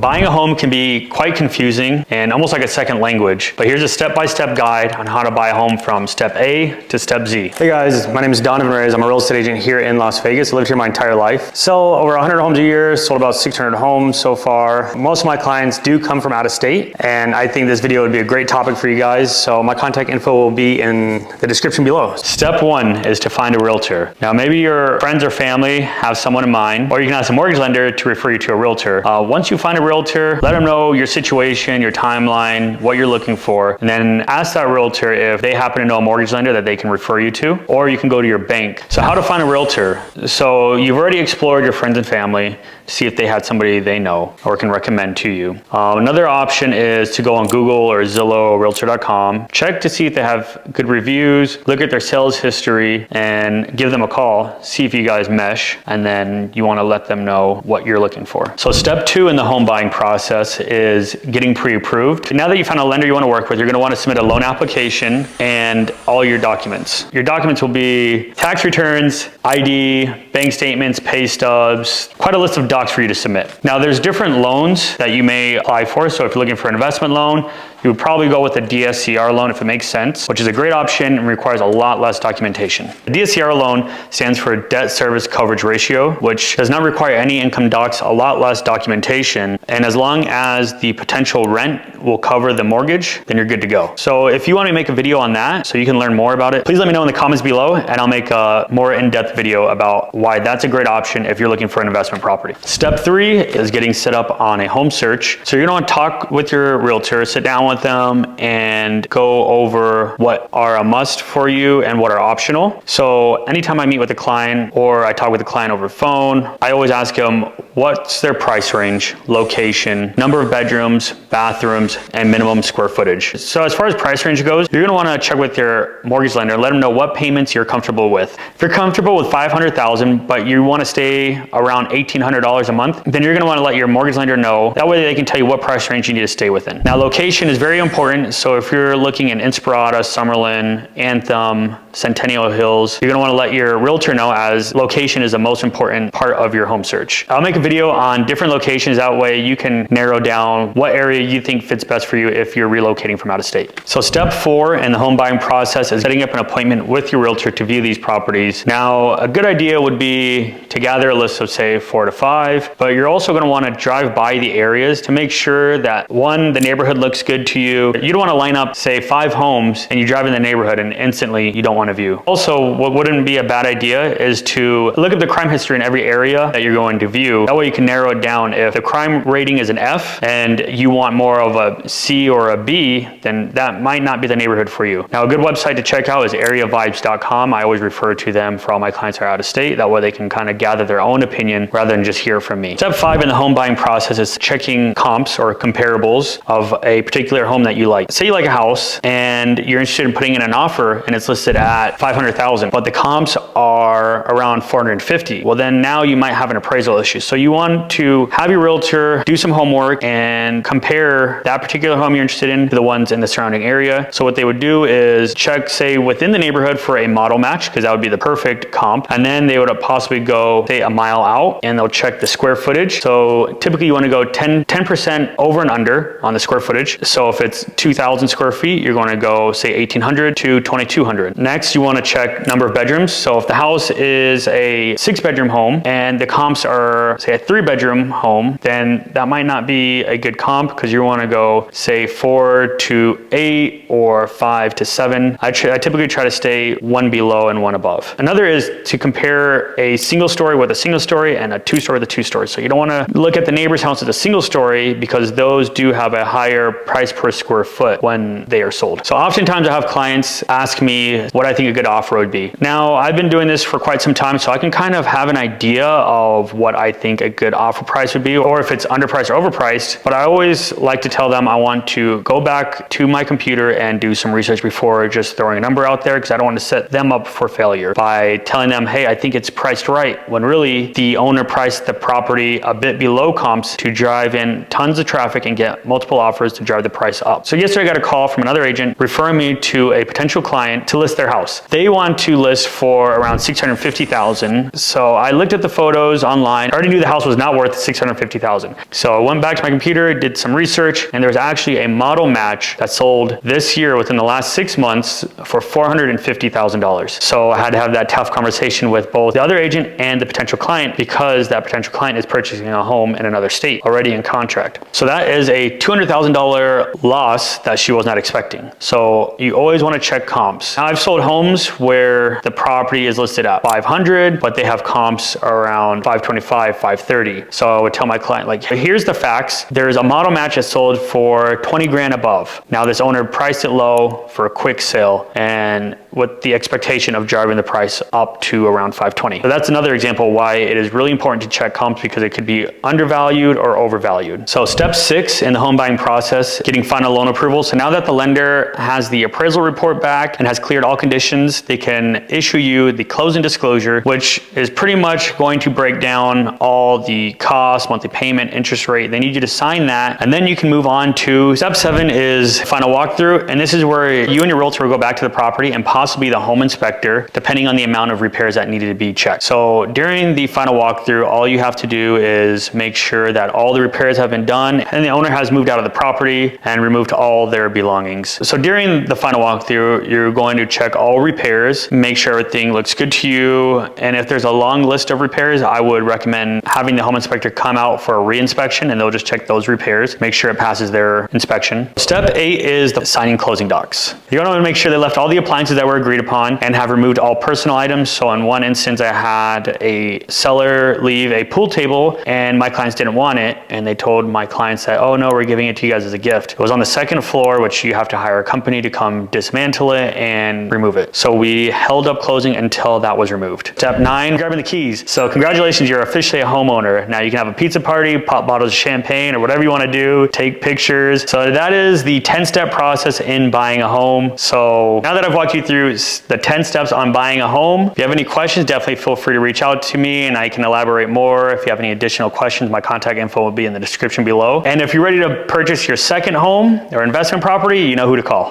Buying a home can be quite confusing and almost like a second language, but here's a step-by-step guide on how to buy a home from step A to step Z. Hey guys, my name is Donovan Reyes. I'm a real estate agent here in Las Vegas. I lived here my entire life. Sell over 100 homes a year, sold about 600 homes so far. Most of my clients do come from out of state, and I think this video would be a great topic for you guys. So my contact info will be in the description below. Step one is to find a realtor. Now maybe your friends or family have someone in mind, or you can ask a mortgage lender to refer you to a realtor. Once you find a realtor, let them know your situation, your timeline, what you're looking for, and then ask that realtor if they happen to know a mortgage lender that they can refer you to, or you can go to your bank. So how to find a realtor? So you've already explored your friends and family to see if they had somebody they know or can recommend to you. Another option is to go on Google or Zillow or Realtor.com, check to see if they have good reviews, look at their sales history, and give them a call, see if you guys mesh, and then you want to let them know what you're looking for. So step two in the home buying process is getting pre-approved. Now that you found a lender you want to work with, you're going to want to submit a loan application and all your documents. Your documents will be tax returns, ID, bank statements, pay stubs, quite a list of docs for you to submit. Now there's different loans that you may apply for. So if you're looking for an investment loan, you would probably go with a DSCR loan if it makes sense, which is a great option and requires a lot less documentation. The DSCR loan stands for Debt Service Coverage Ratio, which does not require any income docs, a lot less documentation, and as long as the potential rent will cover the mortgage, then you're good to go. So if you want to make a video on that so you can learn more about it, please let me know in the comments below and I'll make a more in-depth video about why that's a great option if you're looking for an investment property. Step three is getting set up on a home search. So you're going to want to talk with your realtor, sit down with them and go over what are a must for you and what are optional. So anytime I meet with a client or I talk with a client over phone, I always ask them what's their price range, location, number of bedrooms, bathrooms, and minimum square footage. So as far as price range goes, you're going to want to check with your mortgage lender, let them know what payments you're comfortable with. If you're comfortable with $500,000 but you want to stay around $1,800 a month, then you're going to want to let your mortgage lender know. That way they can tell you what price range you need to stay within. Now location is very important. So if you're looking in Inspirata, Summerlin, Anthem, Centennial Hills, you're going to want to let your realtor know, as location is the most important part of your home search. I'll make a video on different locations. That way you can narrow down what area you think fits best for you if you're relocating from out of state. So step four in the home buying process is setting up an appointment with your realtor to view these properties. Now, a good idea would be to gather a list of say 4 to 5, but you're also going to want to drive by the areas to make sure that one, the neighborhood looks good to you. You don't want to line up say 5 homes and you drive in the neighborhood and instantly you don't want to view. Also, what wouldn't be a bad idea is to look at the crime history in every area that you're going to view. That way you can narrow it down. If the crime rating is an F and you want more of a C or a B, then that might not be the neighborhood for you. Now, a good website to check out is areavibes.com. I always refer to them for all my clients that are out of state. That way they can kind of gather their own opinion rather than just hear from me. Step 5 in the home buying process is checking comps or comparables of a particular home that you like. Say you like a house and you're interested in putting in an offer and it's listed at $500,000, but the comps are around $450,000. Well, then now you might have an appraisal issue. So you want to have your realtor do some homework and compare that particular home you're interested in to the ones in the surrounding area. So what they would do is check, say, within the neighborhood for a model match, because that would be the perfect comp. And then they would possibly go, say, a mile out and they'll check the square footage. So typically you want to go 10% over and under on the square footage. So if it's 2,000 square feet, you're going to go say 1,800 to 2,200. Next, you want to check number of bedrooms. So if the house is a 6-bedroom home and the comps are say a 3-bedroom home, then that might not be a good comp because you want to go say 4 to 8 or 5 to 7. I typically try to stay one below and one above. Another is to compare a single story with a single story and a 2-story with a 2-story. So you don't want to look at the neighbor's house as a single story because those do have a higher price per square foot when they are sold. So oftentimes I have clients ask me what I think a good offer would be. Now, I've been doing this for quite some time, so I can kind of have an idea of what I think a good offer price would be, or if it's underpriced or overpriced. But I always like to tell them I want to go back to my computer and do some research before just throwing a number out there, because I don't want to set them up for failure by telling them, hey, I think it's priced right, when really the owner priced the property a bit below comps to drive in tons of traffic and get multiple offers to drive the price up. So yesterday I got a call from another agent referring me to a potential client to list their house. They want to list for around $650,000. So I looked at the photos online. I already knew the house was not worth $650,000. So I went back to my computer, did some research, and there's actually a model match that sold this year within the last 6 months for $450,000. So I had to have that tough conversation with both the other agent and the potential client, because that potential client is purchasing a home in another state already in contract. So that is a $200,000 loss that she was not expecting. So you always want to check comps. Now, I've sold homes where the property is listed at 500, but they have comps around 525, 530. So I would tell my client, like, here's the facts. There's a model match that sold for 20 grand above. Now this owner priced it low for a quick sale, and with the expectation of driving the price up to around 520. So that's another example why it is really important to check comps, because it could be undervalued or overvalued. So step 6 in the home buying process, getting final loan approval. So now that the lender has the appraisal report back and has cleared all conditions, they can issue you the closing disclosure, which is pretty much going to break down all the costs, monthly payment, interest rate. They need you to sign that, and then you can move on to step 7 is final walkthrough. And this is where you and your realtor will go back to the property and possibly the home inspector, depending on the amount of repairs that needed to be checked. So during the final walkthrough, all you have to do is make sure that all the repairs have been done and the owner has moved out of the property and removed all their belongings. So during the final walkthrough, you're going to check all repairs, make sure everything looks good to you. And if there's a long list of repairs, I would recommend having the home inspector come out for a re-inspection, and they'll just check those repairs, make sure it passes their inspection. Step 8 is the signing closing docs. You're going to make sure they left all the appliances that were agreed upon and have removed all personal items. So in one instance, I had a seller leave a pool table and my clients didn't want it, and they told my clients that, oh no, we're giving it to you guys as a gift. It was on the second floor, which you have to hire a company to come dismantle it and remove it. So we held up closing until that was removed. Step 9, grabbing the keys. So congratulations, you're officially a homeowner. Now you can have a pizza party, pop bottles of champagne, or whatever you want to do, take pictures. So that is the 10-step process in buying a home. So now that I've walked you through the 10 steps on buying a home, if you have any questions, definitely feel free to reach out to me and I can elaborate more. If you have any additional questions, my contact info will be in the description below. And if you're ready to purchase your second home or investment property, you know who to call.